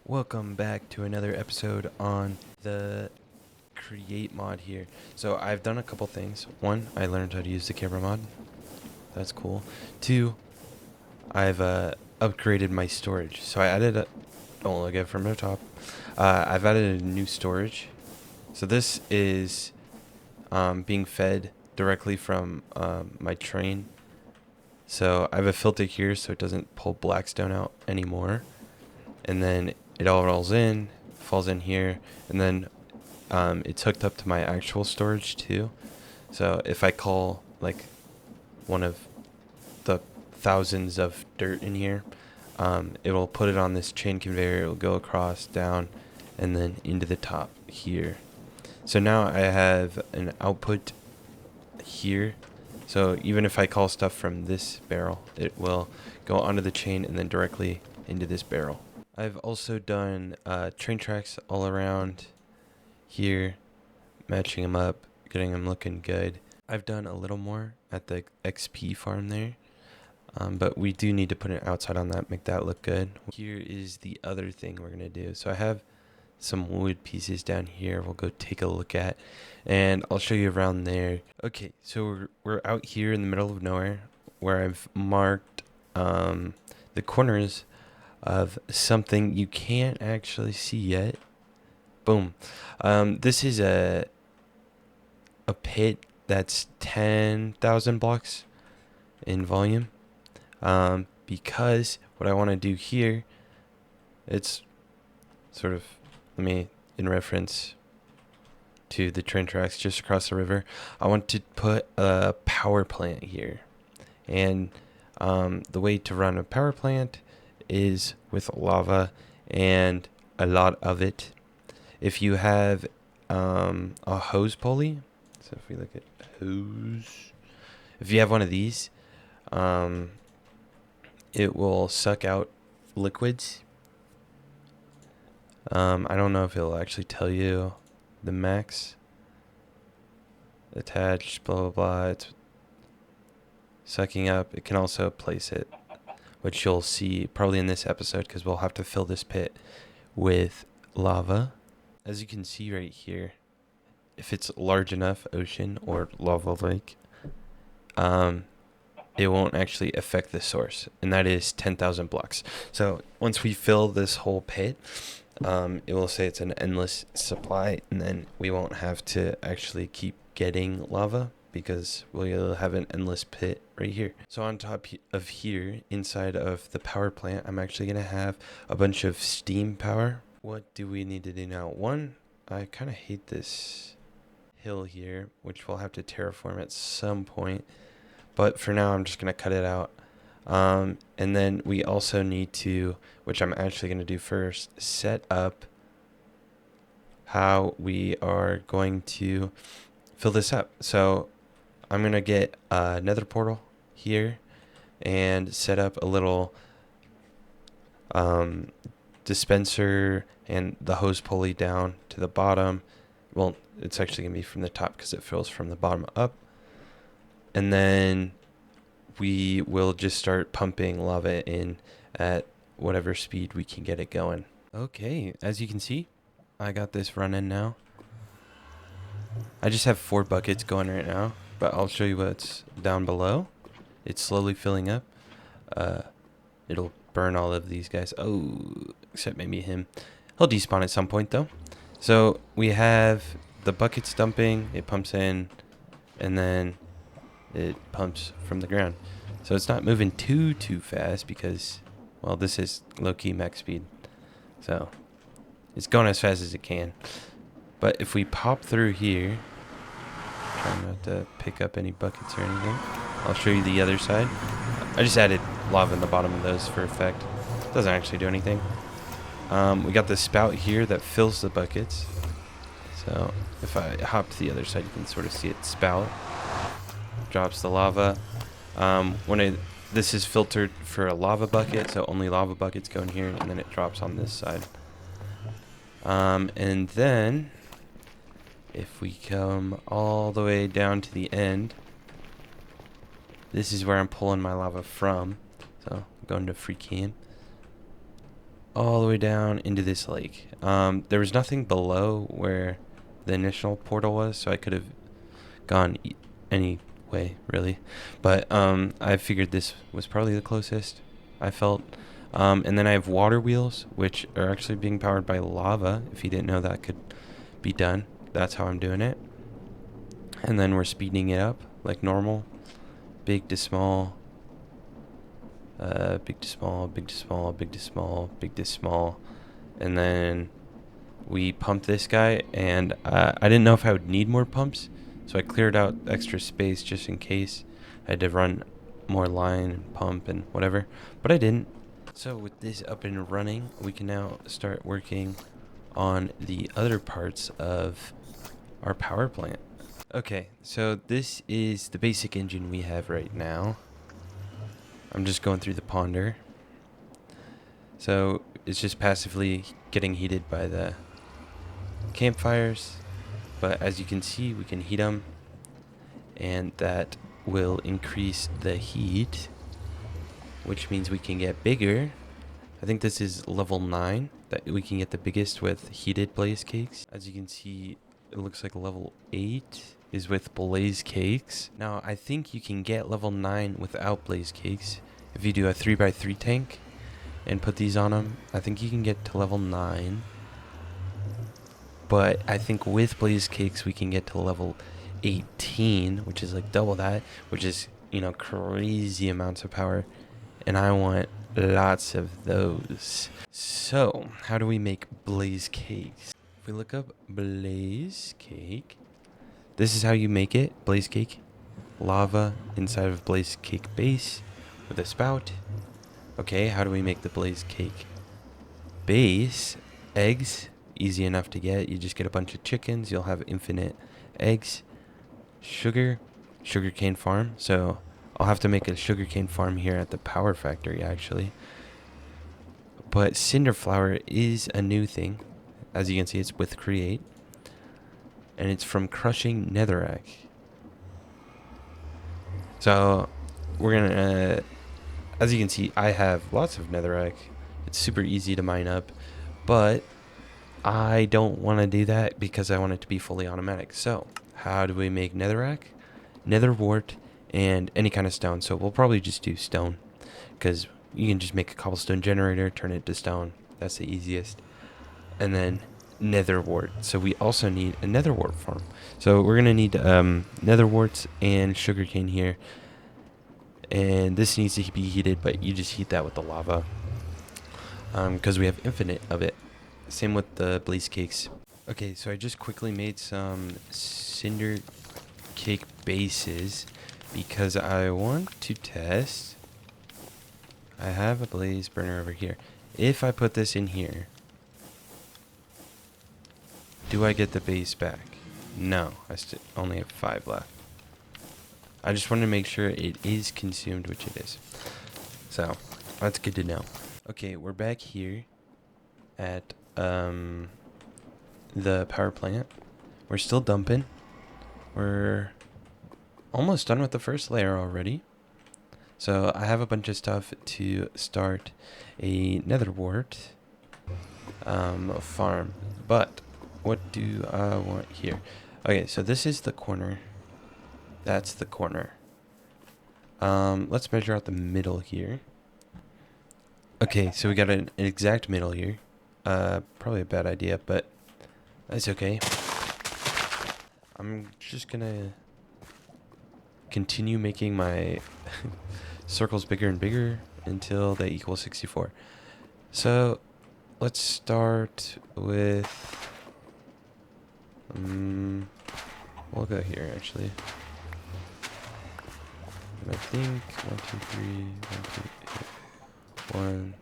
Welcome back to another episode on the create mod here. So I've done a couple things. One, I learned how to use the camera mod. That's cool. Two, I've upgraded my storage. So I added a, don't look at it from the top. I've added a new storage. So this is being fed directly from my train. So I have a filter here so it doesn't pull blackstone out anymore. And then it all rolls in, falls in here, and then it's hooked up to my actual storage too. So if I call like one of the thousands of dirt in here, it will put it on this chain conveyor. It will go across, down, and then into the top here. So now I have an output here. So even if I call stuff from this barrel, it will go onto the chain and then directly into this barrel. I've also done train tracks all around here, matching them up, getting them looking good. I've done a little more at the XP farm there, but we do need to put an outside on that, make that look good. Here is the other thing we're going to do. So I have some wood pieces down here we'll go take a look at, and I'll show you around there. Okay, so we're out here in the middle of nowhere where I've marked the corners of something you can't actually see yet. Boom. This is a pit that's 10,000 blocks in volume. Because what I want to do here, it's sort of, in reference to the train tracks just across the river, I want to put a power plant here. And the way to run a power plant is with lava and a lot of it. If you have a hose pulley, so if we look at hose, if you have one of these, it will suck out liquids. I don't know if it'll actually tell you the max attached, blah blah blah. It's sucking up. It can also place it, which you'll see probably in this episode because we'll have to fill this pit with lava. As you can see right here, if it's large enough ocean or lava lake, it won't actually affect the source, and that is 10,000 blocks. So once we fill this whole pit, it will say it's an endless supply, and then we won't have to actually keep getting lava because we'll have an endless pit right here. So on top of here, inside of the power plant, I'm actually going to have a bunch of steam power. What do we need to do now? One, I kind of hate this hill here, which we'll have to terraform at some point. But for now, I'm just going to cut it out. And then we also need to, which I'm actually going to do first, set up how we are going to fill this up. So I'm going to get a nether portal here and set up a little dispenser and the hose pulley down to the bottom. Well, it's actually going to be from the top because it fills from the bottom up. And then we will just start pumping lava in at whatever speed we can get it going. Okay, as you can see, I got this running now. I just have 4 buckets going right now, but I'll show you what's down below. It's slowly filling up. It'll burn all of these guys. Oh, except maybe him. He'll despawn at some point though. So we have the buckets dumping, it pumps in, and then it pumps from the ground. So it's not moving too fast because, well, this is low-key max speed. So it's going as fast as it can. But if we pop through here, try not to pick up any buckets or anything. I'll show you the other side. I just added lava in the bottom of those for effect. Doesn't actually do anything. We got the spout here that fills the buckets. So if I hop to the other side, you can sort of see it spout. Drops the lava. This is filtered for a lava bucket, so only lava buckets go in here, and then it drops on this side. And then if we come all the way down to the end, this is where I'm pulling my lava from. So I'm going to free cam. all the way down into this lake. There was nothing below where the initial portal was, so I could have gone any way, really. But I figured this was probably the closest, I felt. And then I have water wheels, which are actually being powered by lava. If you didn't know that could be done, that's how I'm doing it. And then we're speeding it up like normal. Big to small. Big to small, big to small, big to small, big to small. And then we pump this guy, and I didn't know if I would need more pumps, so I cleared out extra space just in case I had to run more line and pump and whatever, but I didn't. So with this up and running, we can now start working on the other parts of our power plant. Okay, so this is the basic engine we have right now. I'm just going through the ponder. So it's just passively getting heated by the campfires, but as you can see, we can heat them, and that will increase the heat, which means we can get bigger. I think this is level 9 that we can get the biggest with heated blaze cakes. As you can see, it looks like level 8 is with blaze cakes. Now I think you can get level 9 without blaze cakes. If you do a 3x3 tank and put these on them, I think you can get to level 9. But I think with blaze cakes we can get to level 18, which is like double that, which is, you know, crazy amounts of power. And I want lots of those. So how do we make blaze cakes? If we look up blaze cake, this is how you make it. Blaze cake, lava inside of blaze cake base with a spout. Okay, how do we make the blaze cake base? Eggs, easy enough to get. You just get a bunch of chickens, you'll have infinite eggs. Sugarcane farm. So I'll have to make a sugarcane farm here at the power factory, actually. But cinder flour is a new thing. As you can see, it's with create, and it's from crushing netherrack. So we're gonna, as you can see, I have lots of netherrack. It's super easy to mine up, but I don't want to do that because I want it to be fully automatic. So how do we make netherrack? Nether wart and any kind of stone. So we'll probably just do stone, because you can just make a cobblestone generator, turn it to stone. That's the easiest. And then nether wart. So we also need a nether wart farm. So we're gonna need nether warts and sugarcane here. And this needs to be heated, but you just heat that with the lava, because we have infinite of it. Same with the blaze cakes. Okay, so I just quickly made some cinder cake bases because I want to test. I have a blaze burner over here. If I put this in here, do I get the base back? No, I only have 5 left. I just want to make sure it is consumed, which it is. So that's good to know. Okay, we're back here at the power plant. We're still dumping. We're almost done with the first layer already. So I have a bunch of stuff to start a nether wart farm. But what do I want here? Okay, so this is the corner. That's the corner. Let's measure out the middle here. Okay, so we got an exact middle here. Probably a bad idea, but that's okay. I'm just gonna continue making my circles bigger and bigger until they equal 64. So let's start with we'll go here actually. And I think 1, 2, 3, 1, 2, 1.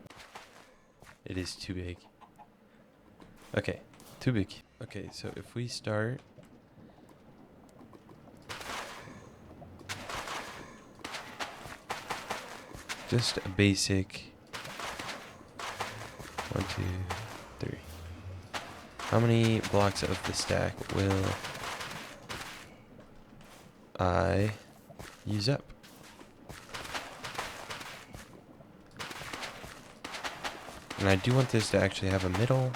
It is too big. Okay, too big. Okay, so if we start just a basic 1, 2, 3. How many blocks of the stack will I use up? And I do want this to actually have a middle,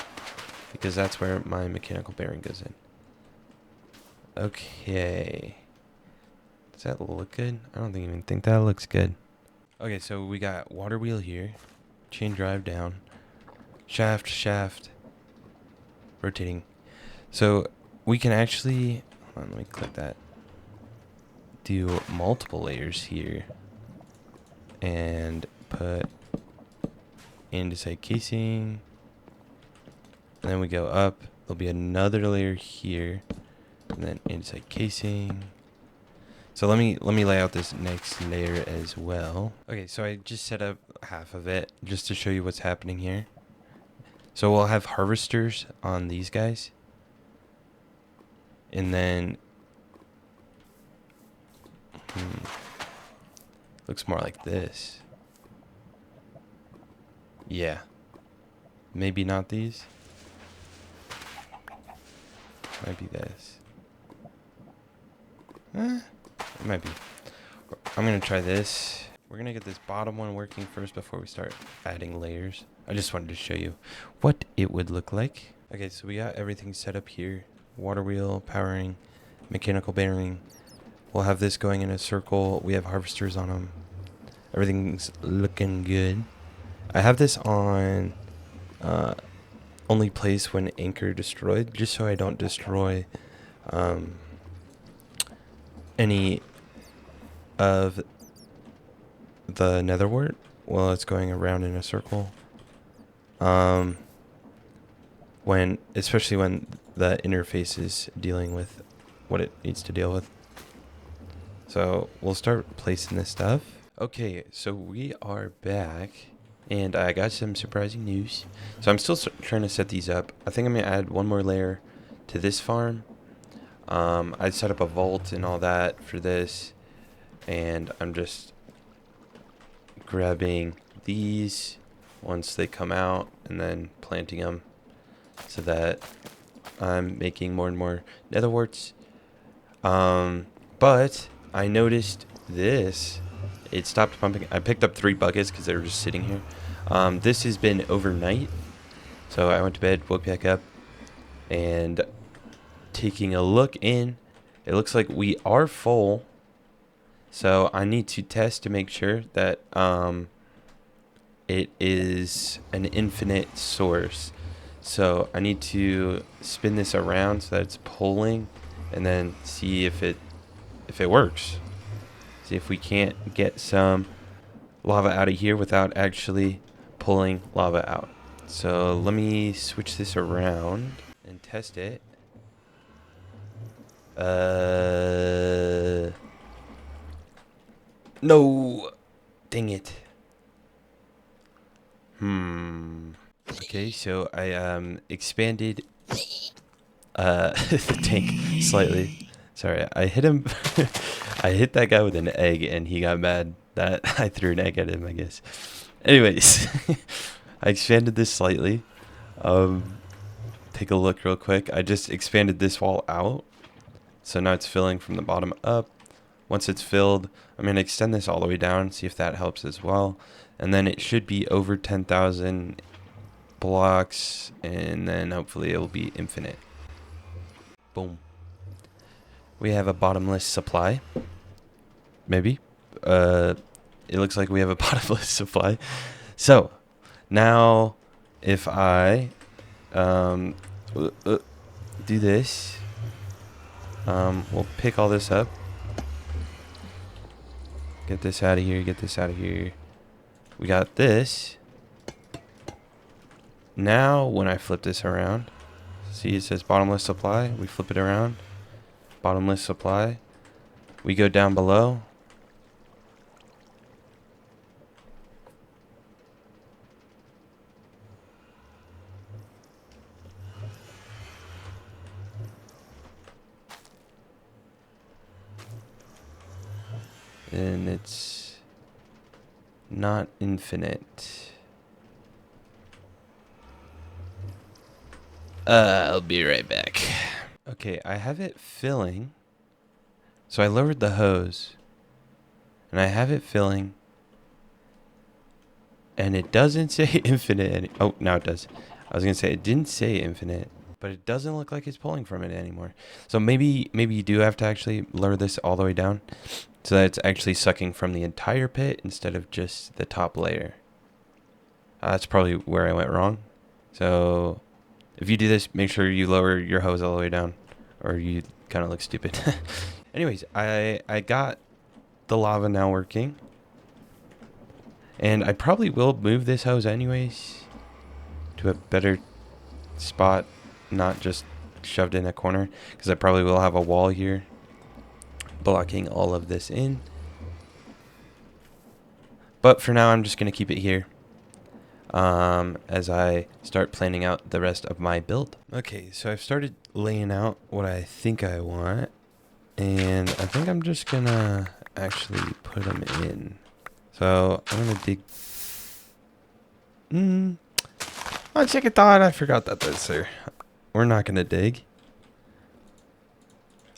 because that's where my mechanical bearing goes in. Okay. Does that look good? I don't even think that looks good. Okay, so we got water wheel here, chain drive down, shaft, rotating. So we can actually, hold on, let me click that, do multiple layers here and put andesite casing, and then we go up, there'll be another layer here, and then andesite casing. So let me lay out this next layer as well. Okay, so I just set up half of it just to show you what's happening here. So we'll have harvesters on these guys, and then looks more like this. Yeah, maybe not these. Might be this. It might be. I'm gonna try this. We're gonna get this bottom one working first before we start adding layers. I just wanted to show you what it would look like. Okay, so we got everything set up here. Water wheel, powering, mechanical bearing. We'll have this going in a circle. We have harvesters on them. Everything's looking good. I have this on only place when anchor destroyed, just so I don't destroy any of the nether wart while it's going around in a circle. Especially when the interface is dealing with what it needs to deal with. So we'll start placing this stuff. Okay, so we are back, and I got some surprising news. So I'm still trying to set these up. I think I'm gonna add one more layer to this farm. I set up a vault and all that for this, and I'm just grabbing these once they come out and then planting them so that I'm making more and more nether warts. But I noticed this. It stopped pumping. I picked up 3 buckets because they were just sitting here. This has been overnight. So I went to bed, woke back up, and taking a look in, it looks like we are full. So I need to test to make sure that it is an infinite source. So I need to spin this around so that it's pulling, and then see if it works. See if we can't get some lava out of here without actually pulling lava out. So let me switch this around and test it. No, dang it. Okay, so I expanded the tank slightly. Sorry, I hit him. I hit that guy with an egg, and he got mad that I threw an egg at him, I guess. Anyways, I expanded this slightly. Take a look real quick. I just expanded this wall out, so now it's filling from the bottom up. Once it's filled, I'm going to extend this all the way down, see if that helps as well. And then it should be over 10,000 blocks, and then hopefully it will be infinite. Boom. We have a bottomless supply. Maybe. It looks like we have a bottomless supply. So, now if I do this, we'll pick all this up. Get this out of here, get this out of here. We got this. Now, when I flip this around, see it says bottomless supply. We flip it around. Bottomless supply. We go down below. And it's not infinite. I'll be right back. Okay, I have it filling. So I lowered the hose, and I have it filling. and it doesn't say infinite. Oh, now it does. I was gonna say it didn't say infinite, but it doesn't look like it's pulling from it anymore. So maybe you do have to actually lower this all the way down, so that it's actually sucking from the entire pit instead of just the top layer. That's probably where I went wrong. So if you do this, make sure you lower your hose all the way down, or you kind of look stupid. Anyways, I got the lava now working. And I probably will move this hose anyways to a better spot, not just shoved in a corner, because I probably will have a wall here blocking all of this in. But for now, I'm just going to keep it here as I start planning out the rest of my build. Okay, so I've started laying out what I think I want, and I think I'm just going to actually put them in. So I'm going to dig. On second thought, I forgot that that's there. We're not going to dig.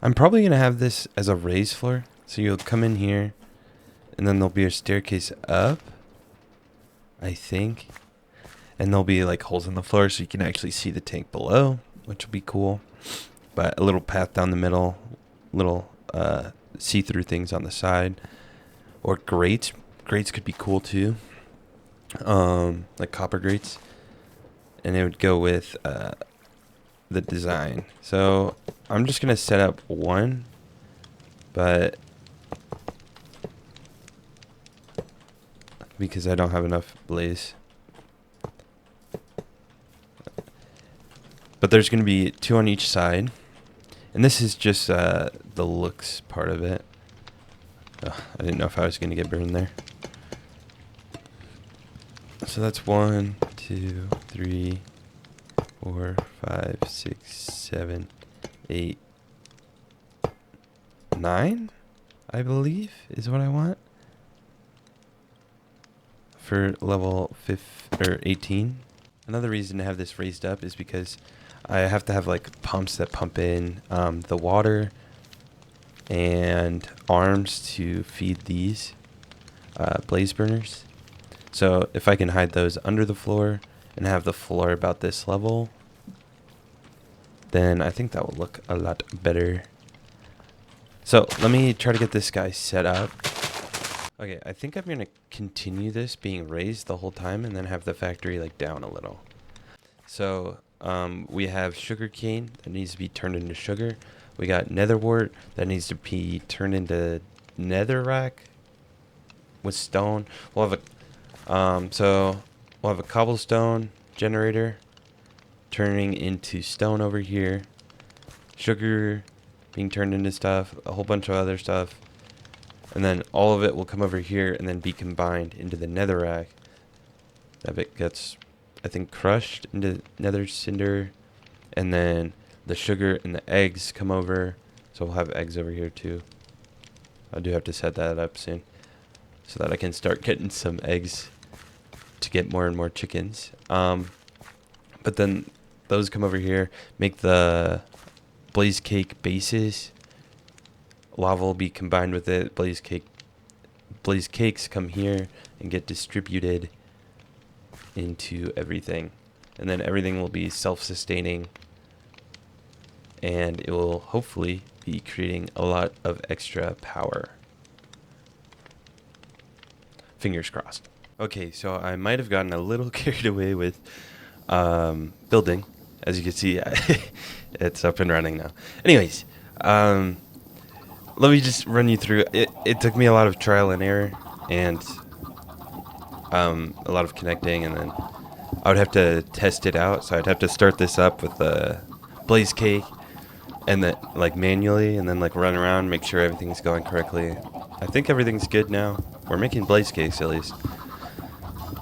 I'm probably going to have this as a raised floor. So you'll come in here, and then there'll be a staircase up, I think. And there'll be like holes in the floor so you can actually see the tank below, which will be cool. But a little path down the middle, little see-through things on the side. Or grates. Grates could be cool too. Like copper grates. And it would go with the design. So I'm just going to set up one. But because I don't have enough blaze. But there's going to be 2 on each side. And this is just the looks part of it. Oh, I didn't know if I was going to get burned there. So that's 1, 2, 3, 4, 5, 6, 7, 8, 9, I believe is what I want for level 18. Another reason to have this raised up is because I have to have like pumps that pump in the water and arms to feed these blaze burners. So if I can hide those under the floor and have the floor about this level, then I think that will look a lot better. So let me try to get this guy set up. Okay, I think I'm going to continue this being raised the whole time and then have the factory like down a little. So we have sugar cane that needs to be turned into sugar. We got nether wart that needs to be turned into netherrack with stone. We'll have a cobblestone generator turning into stone over here. Sugar being turned into stuff, a whole bunch of other stuff. And then all of it will come over here and then be combined into the netherrack. That bit gets, I think, crushed into nether cinder. And then the sugar and the eggs come over. So we'll have eggs over here too. I do have to set that up soon so that I can start getting some eggs to get more and more chickens. But then those come over here, make the blaze cake bases. Lava will be combined with it. Blaze cakes come here and get distributed into everything. And then everything will be self-sustaining. And it will hopefully be creating a lot of extra power. Fingers crossed. Okay, so I might have gotten a little carried away with building. As you can see, it's up and running now. Anyways, let me just run you through. It took me a lot of trial and error and a lot of connecting, and then I would have to test it out. So I'd have to start this up with the blaze cake and then like manually, and then like run around, make sure everything's going correctly. I think everything's good now. We're making blaze cakes at least.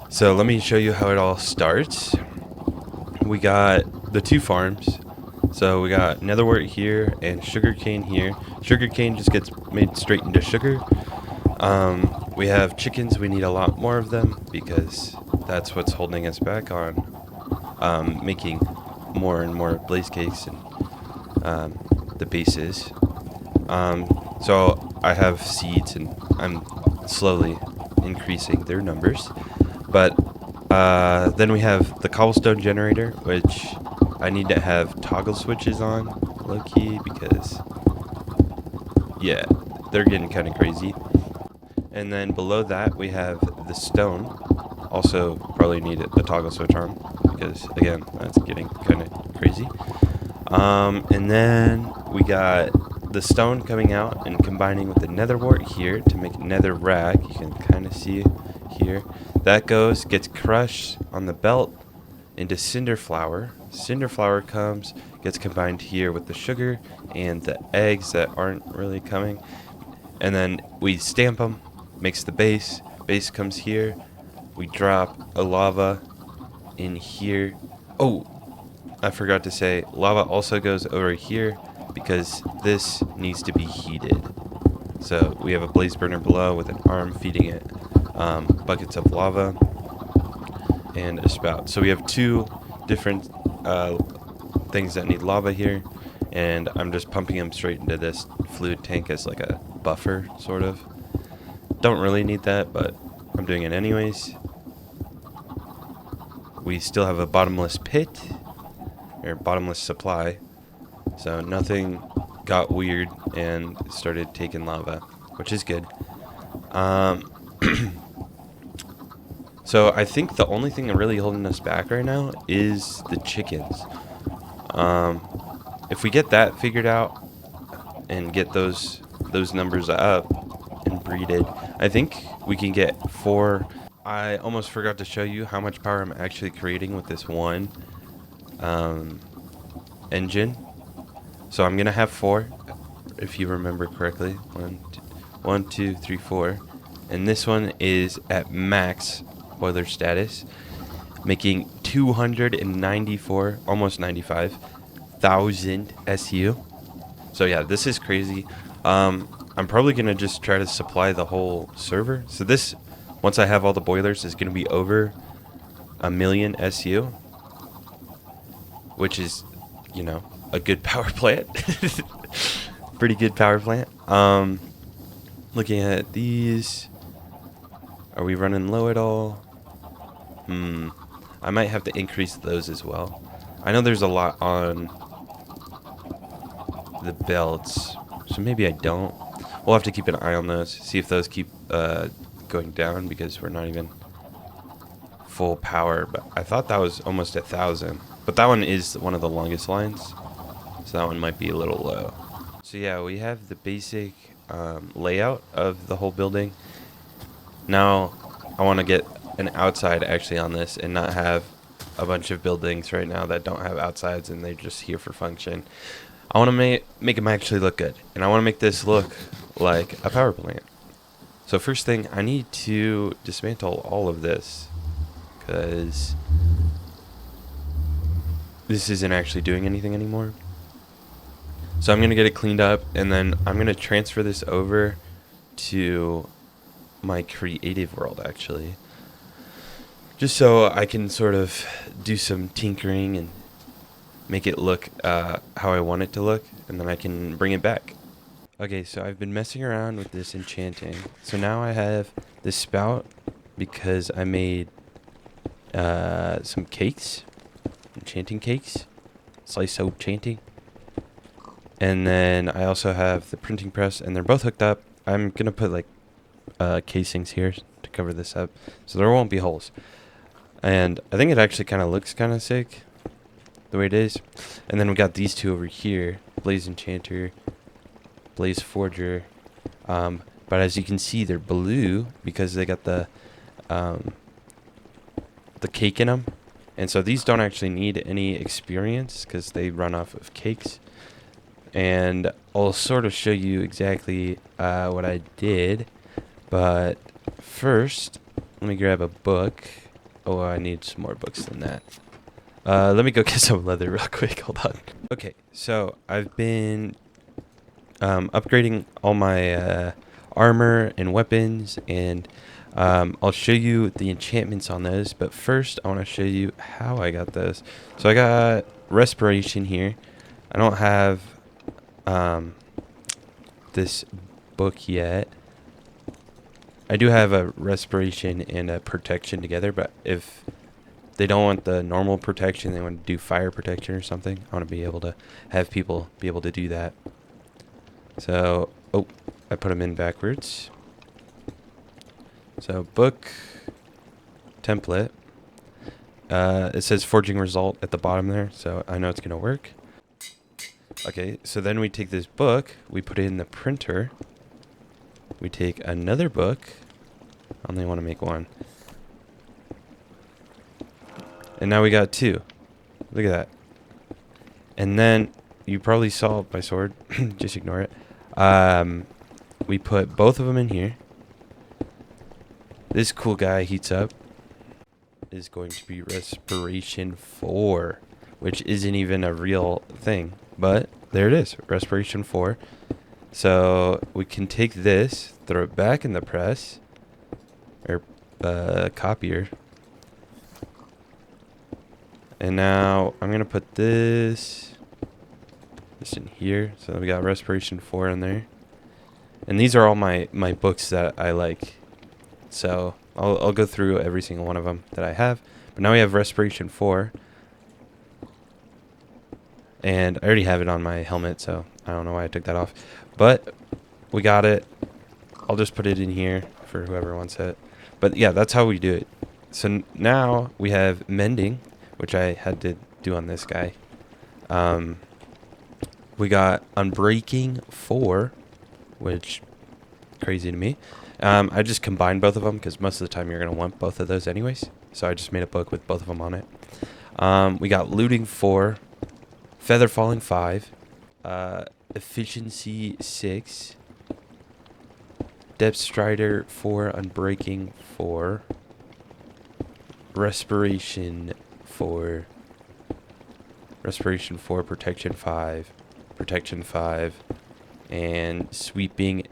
So let me show you how it all starts. We got the 2 farms. So we got netherwort here and sugarcane here. Sugarcane just gets made straight into sugar. We have chickens. We need a lot more of them because that's what's holding us back on making more and more blaze cakes and the bases. So I have seeds and I'm slowly increasing their numbers. But Then we have the cobblestone generator, which I need to have toggle switches on, low-key, because, yeah, they're getting kind of crazy. And then below that, we have the stone. Also, probably need a toggle switch on, because, again, that's getting kind of crazy. And then we got the stone coming out and combining with the nether wart here to make nether rack. You can kind of see here. That gets crushed on the belt into cinder flour. Cinder flour gets combined here with the sugar and the eggs that aren't really coming. And then we stamp them, makes the base. Base comes here. We drop a lava in here. Oh, I forgot to say, lava also goes over here because this needs to be heated. So we have a blaze burner below with an arm feeding it buckets of lava and a spout. So we have two different things that need lava here, and I'm just pumping them straight into this fluid tank as like a buffer, sort of. Don't really need that, but I'm doing it anyways. We still have a bottomless pit, or bottomless supply, so nothing got weird and started taking lava, which is good. So I think the only thing really holding us back right now is the chickens. If we get that figured out and get those numbers up and breeded, I think we can get 4. I almost forgot to show you how much power I'm actually creating with this one engine. So I'm gonna have 4, if you remember correctly. 1, 2, 3, 4, and this one is at max boiler status, making 294, almost 95,000 SU. So yeah, this is crazy. I'm probably gonna just try to supply the whole server. So this, once I have all the boilers, is gonna be over 1,000,000 SU, which is, you know, a good power plant. Pretty good power plant. Looking at these, are we running low at all? I might have to increase those as well. I know there's a lot on the belts, so maybe I don't. We'll have to keep an eye on those, see if those keep going down, because we're not even full power. But I thought that was almost 1,000. But that one is one of the longest lines, so that one might be a little low. So yeah, we have the basic layout of the whole building. Now I want to get an outside actually on this and not have a bunch of buildings right now that don't have outsides and they're just here for function. I want to make them actually look good, and I want to make this look like a power plant. So first thing, I need to dismantle all of this, because this isn't actually doing anything anymore. So I'm going to get it cleaned up, and then I'm going to transfer this over to my creative world, actually, just so I can sort of do some tinkering and make it look how I want it to look, and then I can bring it back. Okay, so I've been messing around with this enchanting. So now I have this spout because I made some cakes, enchanting cakes, slice soap enchanting. And then I also have the printing press, and they're both hooked up. I'm gonna put like casings here to cover this up, so there won't be holes. And I think it actually kind of looks kind of sick the way it is. And then we got these two over here, Blaze Enchanter, Blaze Forger. But as you can see, they're blue because they got the cake in them. And so these don't actually need any experience because they run off of cakes. And I'll sort of show you exactly what I did. But first, let me grab a book. Oh, I need some more books than that. Let me go get some leather real quick. Hold on. Okay, so I've been upgrading all my armor and weapons, and I'll show you the enchantments on those. But first, I want to show you how I got those. So I got respiration here. I don't have this book yet. I do have a respiration and a protection together, but if they don't want the normal protection. They want to do fire protection or something. I want to be able to have people be able to do that. So, oh, I put them in backwards. So book template. It says forging result at the bottom there, so I know it's gonna work. Okay, so then we take this book, we put it in the printer. We take another book. I only want to make one. And now we got two. Look at that. And then you probably saw my sword. Just ignore it. We put both of them in here. This cool guy heats up. Is going to be respiration 4, which isn't even a real thing, but there it is, respiration 4. So we can take this, throw it back in the press or copier, and now I'm gonna put this in here. So we got respiration 4 in there, and these are all my books that I like. So I'll go through every single one of them that I have. But now we have respiration 4. And I already have it on my helmet, so I don't know why I took that off. But we got it. I'll just put it in here for whoever wants it. But yeah, that's how we do it. So now we have mending, which I had to do on this guy. We got unbreaking 4, which crazy to me. I just combined both of them because most of the time you're going to want both of those anyways. So I just made a book with both of them on it. We got looting 4, feather falling 5, efficiency 6, depth strider 4, unbreaking 4, respiration 4, protection 5, and sweeping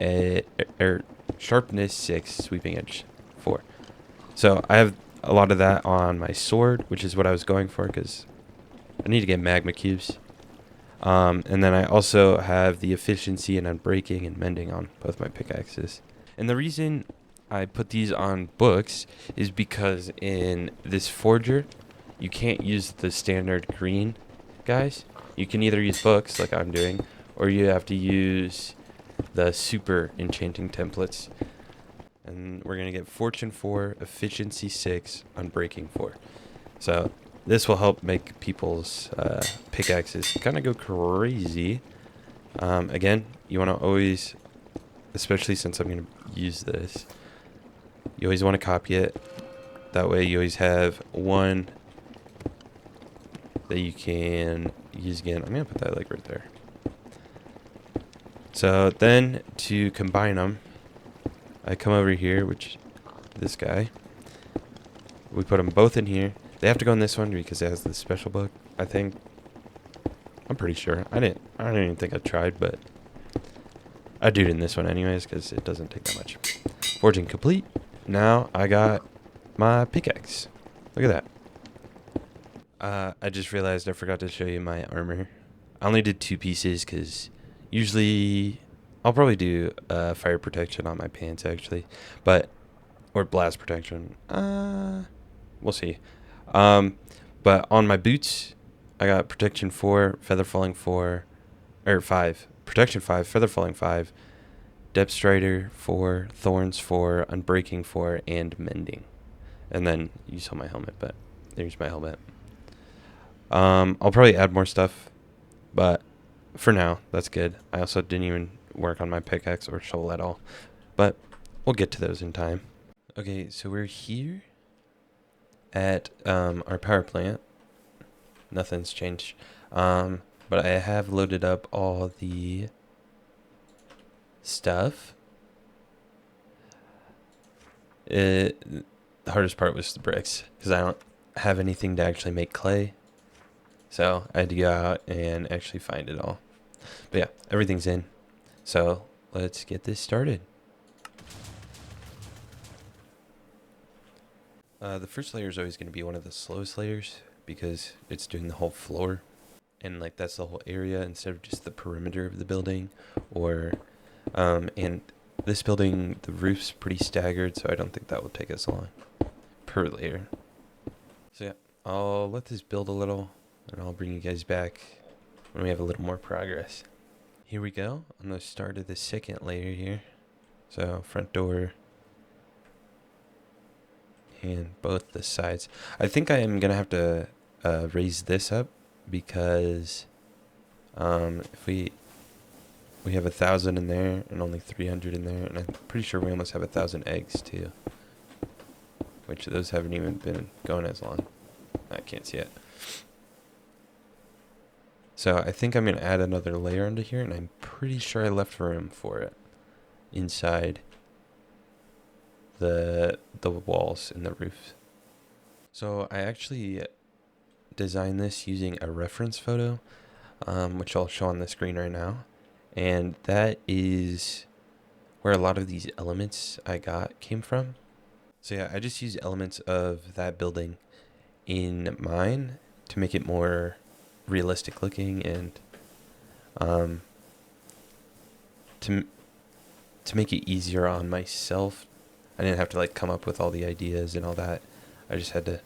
sharpness 6, sweeping edge 4. So I have a lot of that on my sword, which is what I was going for because I need to get magma cubes. And then I also have the efficiency and unbreaking and mending on both my pickaxes. And the reason I put these on books is because in this forger, you can't use the standard green guys. You can either use books like I'm doing, or you have to use the super enchanting templates. And we're going to get fortune 4, efficiency 6, unbreaking 4. So this will help make people's pickaxes kind of go crazy. Again, you want to always, especially since I'm going to use this, you always want to copy it. That way you always have one that you can use again. I'm going to put that like right there. So then to combine them, I come over here, which this guy, we put them both in here. They have to go in this one because it has the special book, I think. I'm pretty sure. I don't even think I tried, but I do it in this one anyways because it doesn't take that much. Forging complete. Now I got my pickaxe. Look at that. I just realized I forgot to show you my armor. I only did 2 pieces because usually I'll probably do fire protection on my pants actually, or blast protection. We'll see. But on my boots, I got protection 4, feather falling 4, or 5, protection 5, feather falling 5, depth strider 4, thorns 4, unbreaking 4, and mending. And then you saw my helmet, but there's my helmet. I'll probably add more stuff, but for now, that's good. I also didn't even work on my pickaxe or shovel at all, but we'll get to those in time. Okay, so we're here at our power plant. Nothing's changed, but I have loaded up all the stuff. The hardest part was the bricks because I don't have anything to actually make clay, so I had to go out and actually find it all. But yeah, everything's in, so let's get this started. The first layer is always going to be one of the slowest layers because it's doing the whole floor, and like that's the whole area instead of just the perimeter of the building. Or and this building, the roof's pretty staggered, so I don't think that will take us long per layer. So yeah, I'll let this build a little, and I'll bring you guys back when we have a little more progress. Here we go on the start of the second layer here. So front door and both the sides. I think I am gonna have to raise this up because if we have 1,000 in there and only 300 in there, and I'm pretty sure we almost have 1,000 eggs too, which those haven't even been going as long. I can't see it. So I think I'm gonna add another layer under here, and I'm pretty sure I left room for it inside the walls and the roof. So I actually designed this using a reference photo, which I'll show on the screen right now. And that is where a lot of these elements I got came from. So yeah, I just used elements of that building in mine to make it more realistic looking, and to make it easier on myself. I didn't have to like come up with all the ideas and all that. I just had to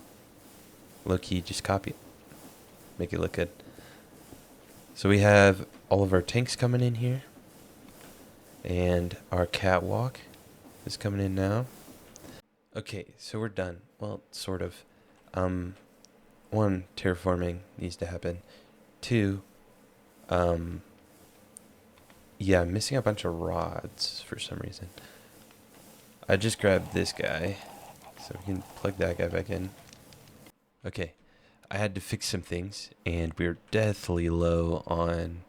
low-key just copy it, make it look good. So we have all of our tanks coming in here, and our catwalk is coming in now. Okay, so we're done. Well, sort of. One, terraforming needs to happen. Two, yeah, I'm missing a bunch of rods for some reason. I just grabbed this guy, so we can plug that guy back in. Okay, I had to fix some things, and we're deathly low on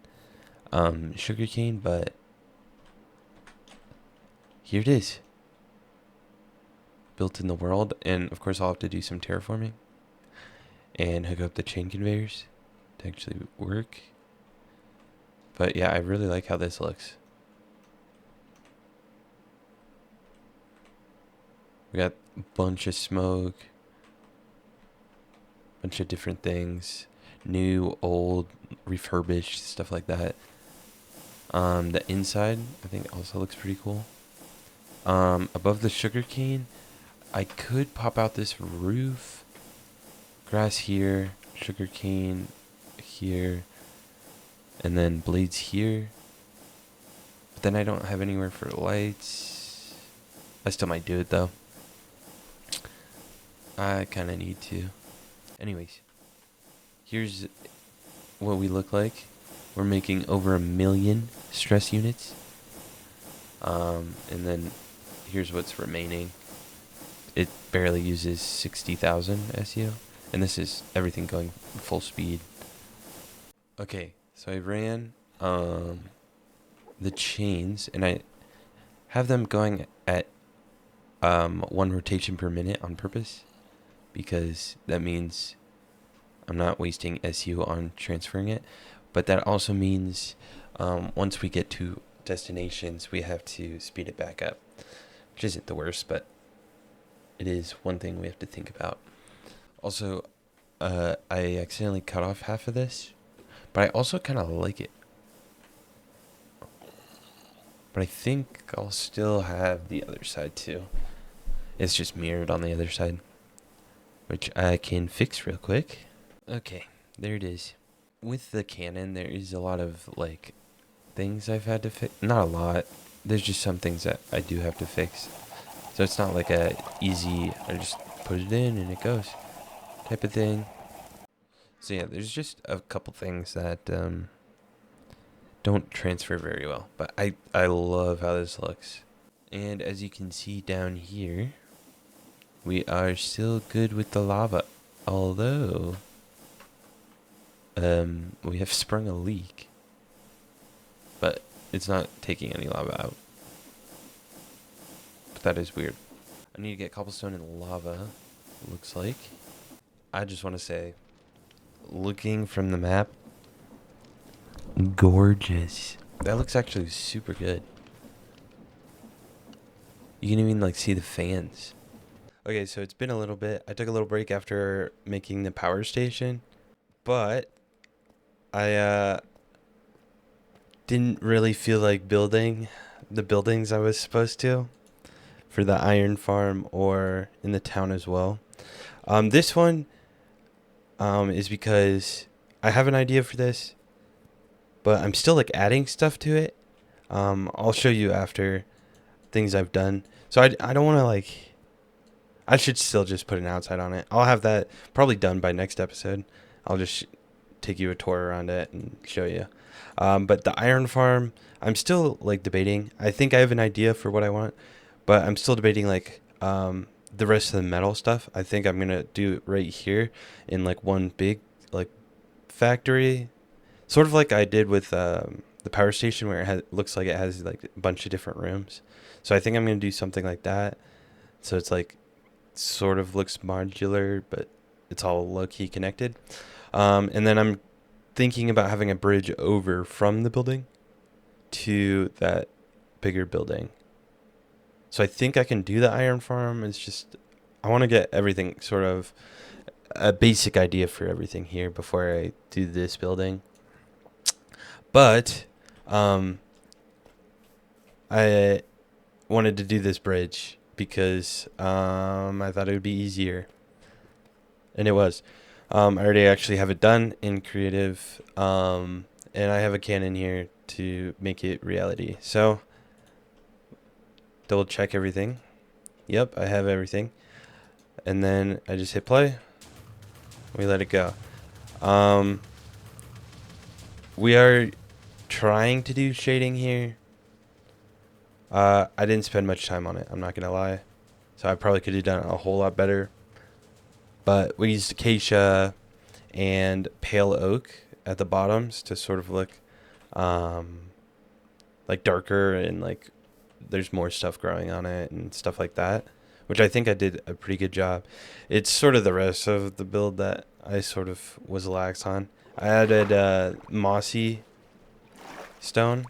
sugarcane, but here it is. Built in the world, and of course I'll have to do some terraforming and hook up the chain conveyors to actually work. But yeah, I really like how this looks. We got a bunch of smoke, bunch of different things, new, old, refurbished, stuff like that. The inside, I think, also looks pretty cool. Above the sugarcane, I could pop out this roof. Grass here, sugarcane here, and then blades here. But then I don't have anywhere for lights. I still might do it though. I kind of need to. Anyways, here's what we look like. We're making over 1 million stress units. And then here's what's remaining. It barely uses 60,000 SEO. And this is everything going full speed. Okay, so I ran the chains, and I have them going at 1 rotation per minute on purpose, because that means I'm not wasting SU on transferring it. But that also means once we get to destinations, we have to speed it back up, which isn't the worst, but it is one thing we have to think about. Also, I accidentally cut off half of this, but I also kind of like it. But I think I'll still have the other side too. It's just mirrored on the other side, which I can fix real quick. Okay, there it is. With the cannon, there is a lot of like things I've had to fix. Not a lot. There's just some things that I do have to fix. So it's not like a easy, I just put it in and it goes type of thing. So yeah, there's just a couple things that don't transfer very well. But I love how this looks. And as you can see down here, we are still good with the lava. Although, we have sprung a leak. But it's not taking any lava out. But that is weird. I need to get cobblestone and lava, looks like. I just want to say, looking from the map, gorgeous. That looks actually super good. You can even like see the fans. Okay, so it's been a little bit. I took a little break after making the power station, but I didn't really feel like building the buildings I was supposed to for the iron farm or in the town as well. This one, is because I have an idea for this, but I'm still like adding stuff to it. I'll show you after things I've done. So I don't want to like. I should still just put an outside on it. I'll have that probably done by next episode. I'll just take you a tour around it and show you. But the iron farm, I'm still like debating. I think I have an idea for what I want, but I'm still debating like the rest of the metal stuff. I think I'm gonna do it right here in like one big like factory, sort of like I did with the power station where looks like it has like a bunch of different rooms. So I think I'm gonna do something like that. So it's like sort of looks modular, but it's all low key connected. And then I'm thinking about having a bridge over from the building to that bigger building. So I think I can do the iron farm. It's just I want to get everything sort of a basic idea for everything here before I do this building. But I wanted to do this bridge because I thought it would be easier, and it was. I already actually have it done in creative, and I have a cannon here to make it reality. So double check everything. Yep, I have everything, and then I just hit play. We let it go. We are trying to do shading here. I didn't spend much time on it, I'm not gonna lie. So I probably could have done a whole lot better. But we used acacia and pale oak at the bottoms to sort of look like darker and like there's more stuff growing on it and stuff like that, which I think I did a pretty good job. It's sort of the rest of the build that I sort of was lax on. I added mossy stone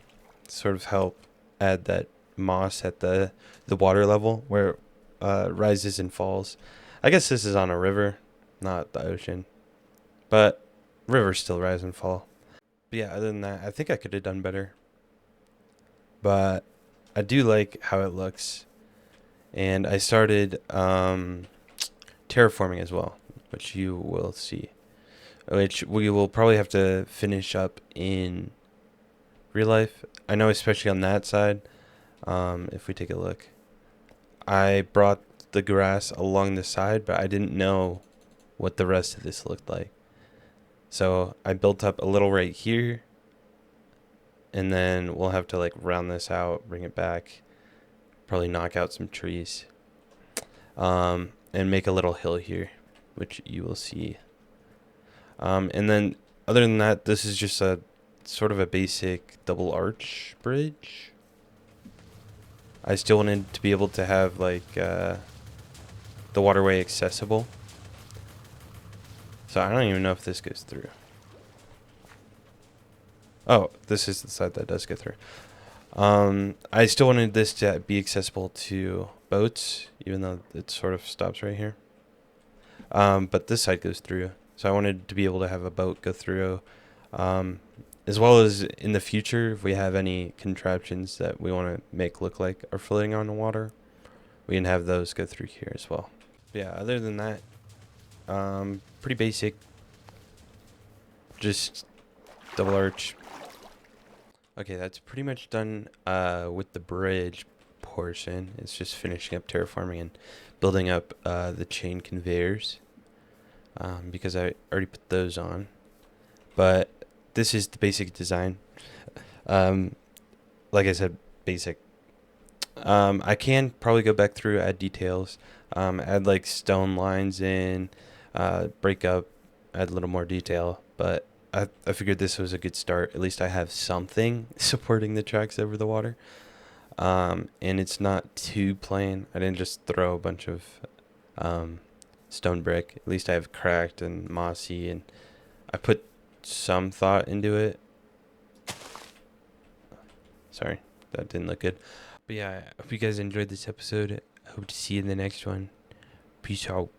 to sort of help add that moss at the water level where it rises and falls. I guess this is on a river, not the ocean, but rivers still rise and fall. But yeah, other than that, I think I could have done better. But I do like how it looks. And I started terraforming as well, which you will see. Which we will probably have to finish up in real life. I know, especially on that side, if we take a look. I brought the grass along the side, but I didn't know what the rest of this looked like. So I built up a little right here, and then we'll have to like round this out, bring it back, probably knock out some trees, and make a little hill here, which you will see. And then other than that, this is just a sort of a basic double arch bridge. I still wanted to be able to have like the waterway accessible. So I don't even know if this goes through. Oh, this is the side that does go through. I still wanted this to be accessible to boats, even though it sort of stops right here. But this side goes through. So I wanted to be able to have a boat go through. As well as in the future, if we have any contraptions that we want to make look like are floating on the water, we can have those go through here as well. But yeah, other than that, pretty basic. Just double arch. Okay, that's pretty much done with the bridge portion. It's just finishing up terraforming and building up the chain conveyors, because I already put those on. But this is the basic design. Like I said, basic. I can probably go back through, add details, add like stone lines in, break up, add a little more detail. But I figured this was a good start. At least I have something supporting the tracks over the water. And it's not too plain. I didn't just throw a bunch of stone brick. At least I have cracked and mossy, and I put some thought into it. Sorry, that didn't look good. But yeah, I hope you guys enjoyed this episode. I hope to see you in the next one. Peace out.